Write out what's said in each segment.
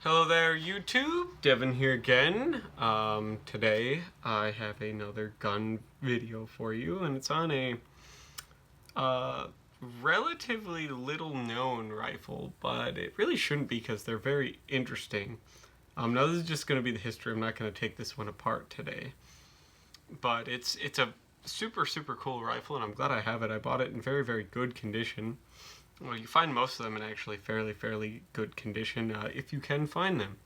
Hello there, YouTube. Devin here again. Today I have another gun video for you, and it's on a relatively little known rifle, but it really shouldn't be because they're very interesting. Now this is just going to be the history. I'm not going to take this one apart today, but it's a super cool rifle, and I'm glad I have it. I bought it in very good condition. Well, you find most of them in actually fairly good condition if you can find them.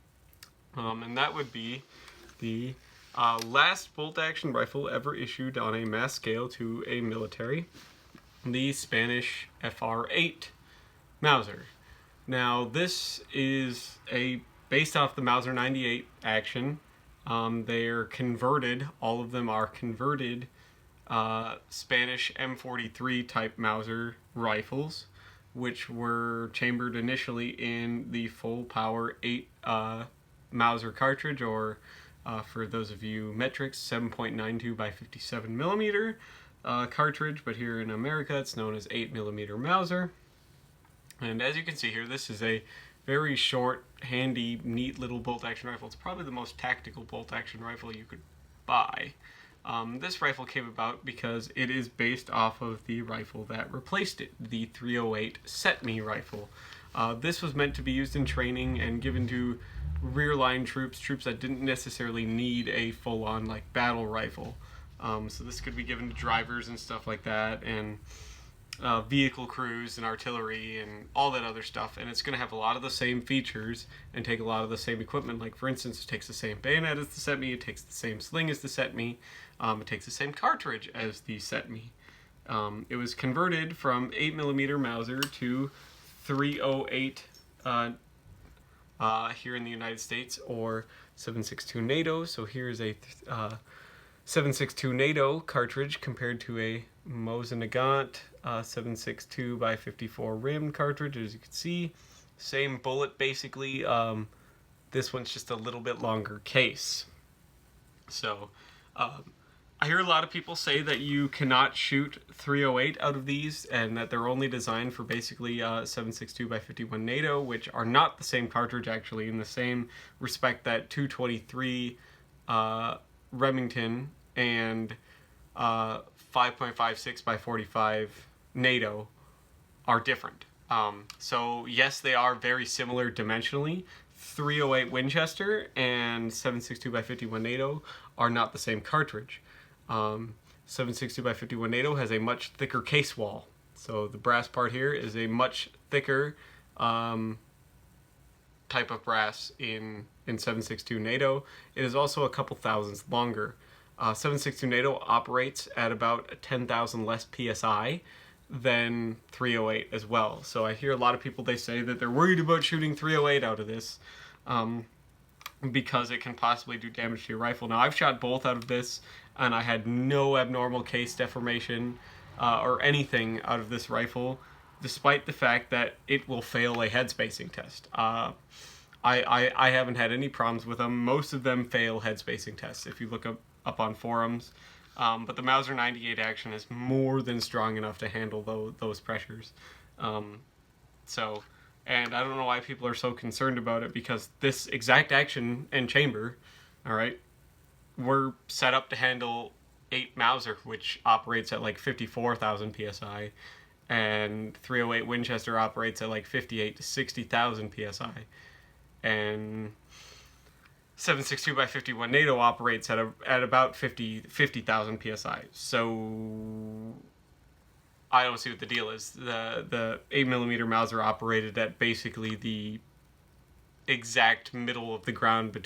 And that would be the last bolt-action rifle ever issued on a mass scale to a military, the Spanish Fr8 Mauser. Now, this is based off the Mauser 98 action. They're converted, all of them are converted Spanish M43 type Mauser rifles, which were chambered initially in the full power 8 Mauser cartridge, or for those of you metrics, 7.92 by 57 millimeter cartridge, but here in America it's known as 8 millimeter Mauser. And as you can see here, this is a very short, handy, neat little bolt-action rifle. It's probably the most tactical bolt-action rifle you could buy. This rifle came about because it is based off of the rifle that replaced it, the 308 Set-Me rifle. This was meant to be used in training and given to rear line troops that didn't necessarily need a full-on like battle rifle. So this could be given to drivers and stuff like that, and vehicle crews and artillery and all that other stuff, and it's going to have a lot of the same features and take a lot of the same equipment. Like, for instance, it takes the same bayonet as the Set-Me, it takes the same sling as the Set-Me, it takes the same cartridge as the Set-Me. It was converted from 8mm Mauser to 308 here in the United States, or 7.62 NATO. So here's a 7.62 NATO cartridge compared to a Mosin Nagant 7.62 by 54 rim cartridge. As you can see, same bullet basically. This one's just a little bit longer case. So I hear a lot of people say that you cannot shoot 308 out of these, and that they're only designed for basically 7.62 by 51 NATO, which are not the same cartridge actually, in the same respect that 223 Remington and 5.56 by 45 NATO are different. So yes, they are very similar dimensionally. 308 Winchester and 7.62 by 51 NATO are not the same cartridge. 7.62 by 51 NATO has a much thicker case wall. So the brass part here is a much thicker type of brass in 7.62 NATO. It is also a couple thousandths longer. 7.62 NATO operates at about 10,000 less PSI than 308 as well. So I hear a lot of people, they say that they're worried about shooting 308 out of this because it can possibly do damage to your rifle. Now, I've shot both out of this, and I had no abnormal case deformation or anything out of this rifle, despite the fact that it will fail a head spacing test. I haven't had any problems with them. Most of them fail head spacing tests if you look up on forums. But the Mauser 98 action is more than strong enough to handle those pressures. And I don't know why people are so concerned about it, because this exact action and chamber, all right, were set up to handle 8 Mauser, which operates at like 54,000 PSI, and 308 Winchester operates at like 58 to 60,000 PSI, and 7.62 by 51 NATO operates at about 50,000 PSI. So I don't see what the deal is. The 8mm Mauser operated at basically the exact middle of the ground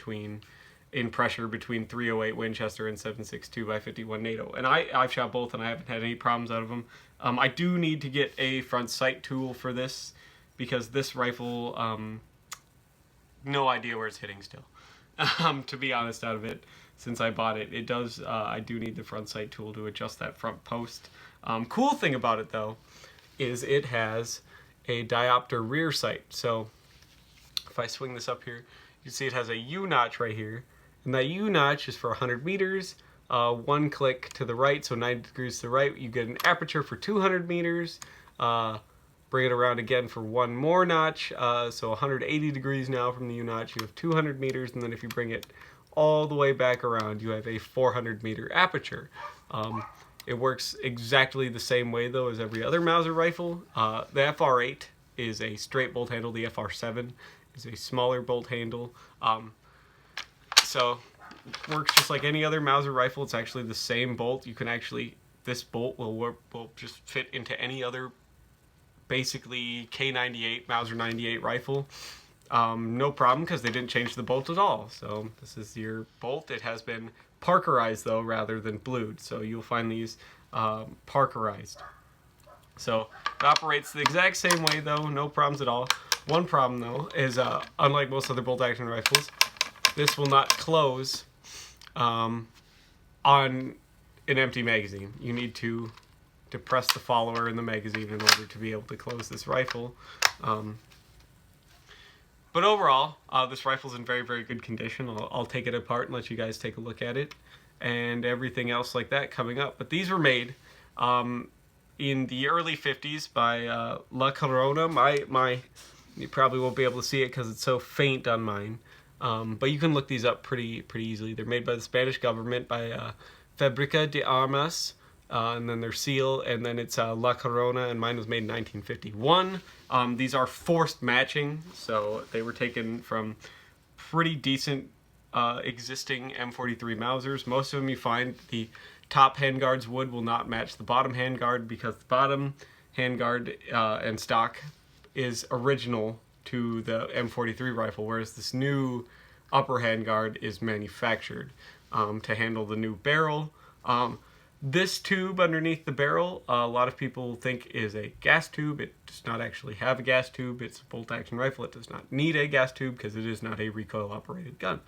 in pressure between 308 Winchester and 7.62 by 51 NATO. And I've shot both, and I haven't had any problems out of them. I do need to get a front sight tool for this, because this rifle, no idea where it's hitting still. To be honest, out of it, since I bought it, it does, I do need the front sight tool to adjust that front post. Cool thing about it, though, is it has a diopter rear sight. So if I swing this up here, you can see it has a U-notch right here, and that U-notch is for 100 meters. One click to the right, so 90 degrees to the right, you get an aperture for 200 meters. bring it around again for one more notch, so 180 degrees now from the U notch, you have 200 meters, and then if you bring it all the way back around, you have a 400 meter aperture. It works exactly the same way though as every other Mauser rifle. The FR8 is a straight bolt handle, the FR7 is a smaller bolt handle. So works just like any other Mauser rifle. It's actually the same bolt. You can actually, this bolt will just fit into any other basically K98 Mauser 98 rifle. No problem, because they didn't change the bolt at all. So this is your bolt. It has been Parkerized though rather than blued, so you'll find these Parkerized. So it operates the exact same way though, no problems at all. One problem though is unlike most other bolt action rifles, this will not close on an empty magazine. You need to depress the follower in the magazine in order to be able to close this rifle. But overall, this rifle's in very, very good condition. I'll take it apart and let you guys take a look at it and everything else like that coming up. But these were made in the early 50s by La Corona. You probably won't be able to see it because it's so faint on mine. But you can look these up pretty easily. They're made by the Spanish government by Fábrica de Armas. And then their seal, and then it's La Corona, and mine was made in 1951. These are forced matching, so they were taken from pretty decent existing M43 Mausers. Most of them you find the top handguard's wood will not match the bottom handguard because the bottom handguard and stock is original to the M43 rifle, whereas this new upper handguard is manufactured to handle the new barrel. This tube underneath the barrel, a lot of people think is a gas tube. It does not actually have a gas tube. It's a bolt-action rifle. It does not need a gas tube because it is not a recoil-operated gun.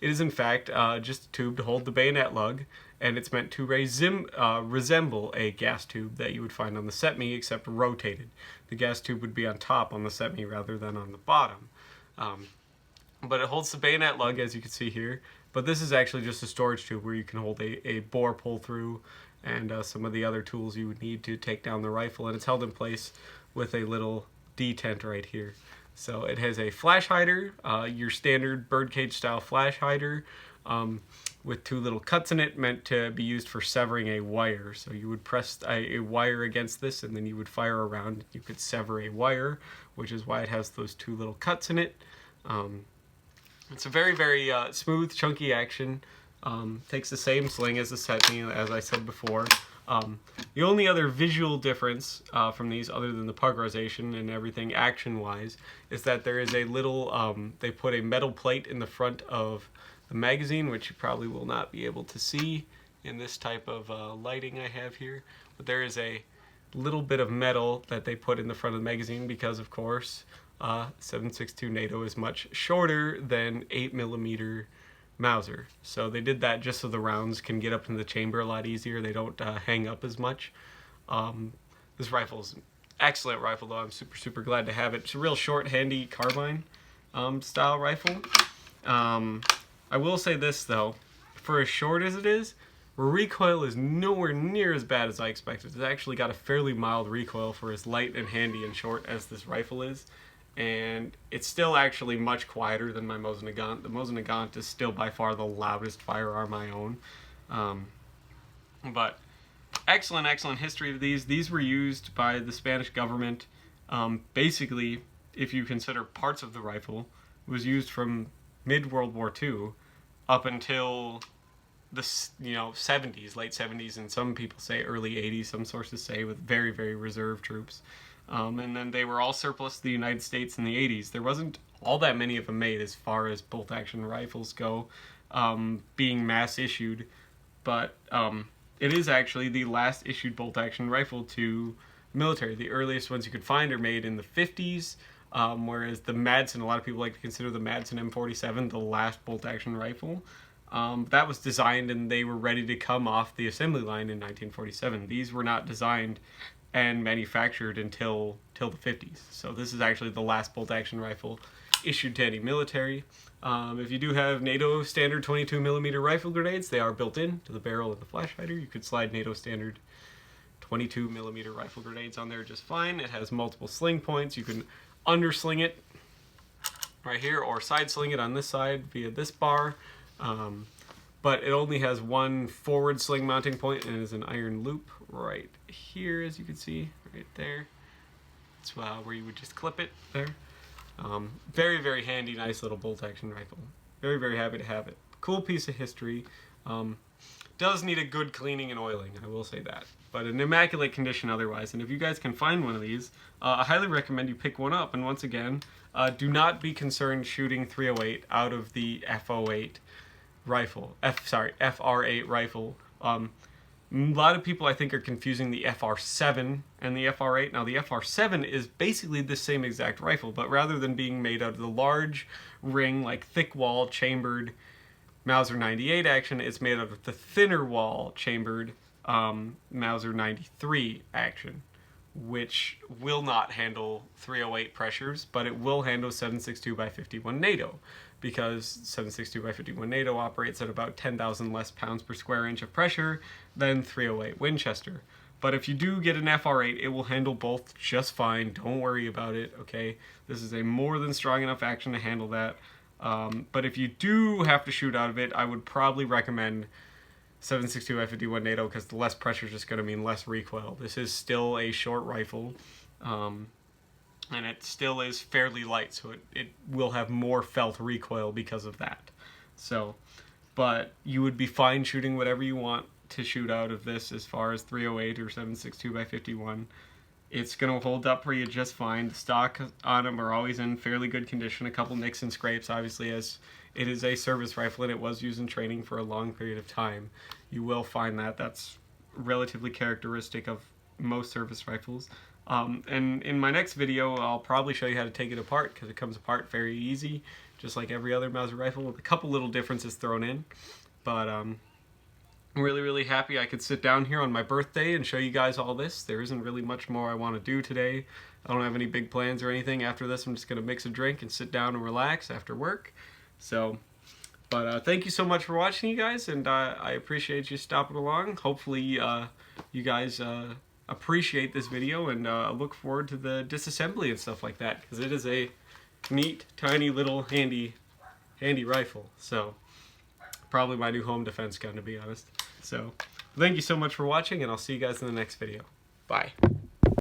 It is, in fact, just a tube to hold the bayonet lug, and it's meant to resemble a gas tube that you would find on the Setme, except rotated. The gas tube would be on top on the Setme rather than on the bottom. But it holds the bayonet lug, as you can see here. But this is actually just a storage tube where you can hold a bore pull-through and some of the other tools you would need to take down the rifle, and it's held in place with a little detent right here. So it has a flash hider, your standard birdcage style flash hider, with two little cuts in it meant to be used for severing a wire. So you would press a wire against this and then you would fire around. You could sever a wire, which is why it has those two little cuts in it. It's a very, very smooth, chunky action. Takes the same sling as the Setme, as I said before. The only other visual difference from these, other than the parkerization and everything action-wise, is that there is a little, they put a metal plate in the front of the magazine, which you probably will not be able to see in this type of lighting I have here. But there is a little bit of metal that they put in the front of the magazine because, of course, 7.62 NATO is much shorter than 8mm Mauser. So they did that just so the rounds can get up in the chamber a lot easier. They don't hang up as much. This rifle is an excellent rifle, though. I'm super glad to have it. It's a real short, handy carbine style rifle. I will say this, though. For as short as it is, recoil is nowhere near as bad as I expected. It's actually got a fairly mild recoil for as light and handy and short as this rifle is. And it's still actually much quieter than my Mosin Nagant. The Mosin Nagant is still by far the loudest firearm I own. But excellent history of these. These were used by the Spanish government. Basically, if you consider parts of the rifle, it was used from mid-World War II up until the 70s, late 70s, and some people say early 80s, some sources say, with very, very reserve troops. And then they were all surplus to the United States in the 80s. There wasn't all that many of them made as far as bolt-action rifles go, being mass issued, but it is actually the last issued bolt-action rifle to military. The earliest ones you could find are made in the 50s, whereas the Madsen, a lot of people like to consider the Madsen M47 the last bolt-action rifle. That was designed and they were ready to come off the assembly line in 1947. These were not designed and manufactured until the 50s. So this is actually the last bolt-action rifle issued to any military. If you do have NATO standard 22mm rifle grenades, they are built in to the barrel of the flash hider. You could slide NATO standard 22 millimeter rifle grenades on there just fine. It has multiple sling points. You can undersling it right here or side sling it on this side via this bar. But it only has one forward sling mounting point and it is an iron loop right here, as you can see, right there. That's where you would just clip it there. Very, very handy, nice little bolt action rifle. Very, very happy to have it. Cool piece of history. Does need a good cleaning and oiling, I will say that. But in immaculate condition otherwise. And if you guys can find one of these, I highly recommend you pick one up. And once again, do not be concerned shooting 308 out of the F08 rifle. FR8 rifle. A lot of people I think are confusing the FR7 and the FR8. Now the FR7 is basically the same exact rifle, but rather than being made out of the large ring, like thick wall chambered Mauser 98 action, it's made out of the thinner wall chambered Mauser 93 action, which will not handle 308 pressures, but it will handle 7.62x51 NATO, because 7.62x51 NATO operates at about 10,000 less pounds per square inch of pressure than 308 Winchester. But if you do get an FR8, it will handle both just fine. Don't worry about it, okay? This is a more than strong enough action to handle that. But if you do have to shoot out of it, I would probably recommend 7.62x51 NATO, because the less pressure is just going to mean less recoil. This is still a short rifle, and it still is fairly light, so it will have more felt recoil because of that. So, but you would be fine shooting whatever you want to shoot out of this as far as 308 or 7.62x51. It's going to hold up for you just fine. The stock on them are always in fairly good condition. A couple nicks and scrapes, obviously, as it is a service rifle and it was used in training for a long period of time. You will find that. That's relatively characteristic of most service rifles. And in my next video, I'll probably show you how to take it apart, because it comes apart very easy, just like every other Mauser rifle, with a couple little differences thrown in. But I'm really, really happy I could sit down here on my birthday and show you guys all this. There isn't really much more I want to do today. I don't have any big plans or anything. After this, I'm just going to mix a drink and sit down and relax after work. So, but thank you so much for watching, you guys, and I appreciate you stopping along. Hopefully you guys appreciate this video, and look forward to the disassembly and stuff like that, because it is a neat, tiny little handy rifle. So probably my new home defense gun, to be honest. So thank you so much for watching, and I'll see you guys in the next video. Bye.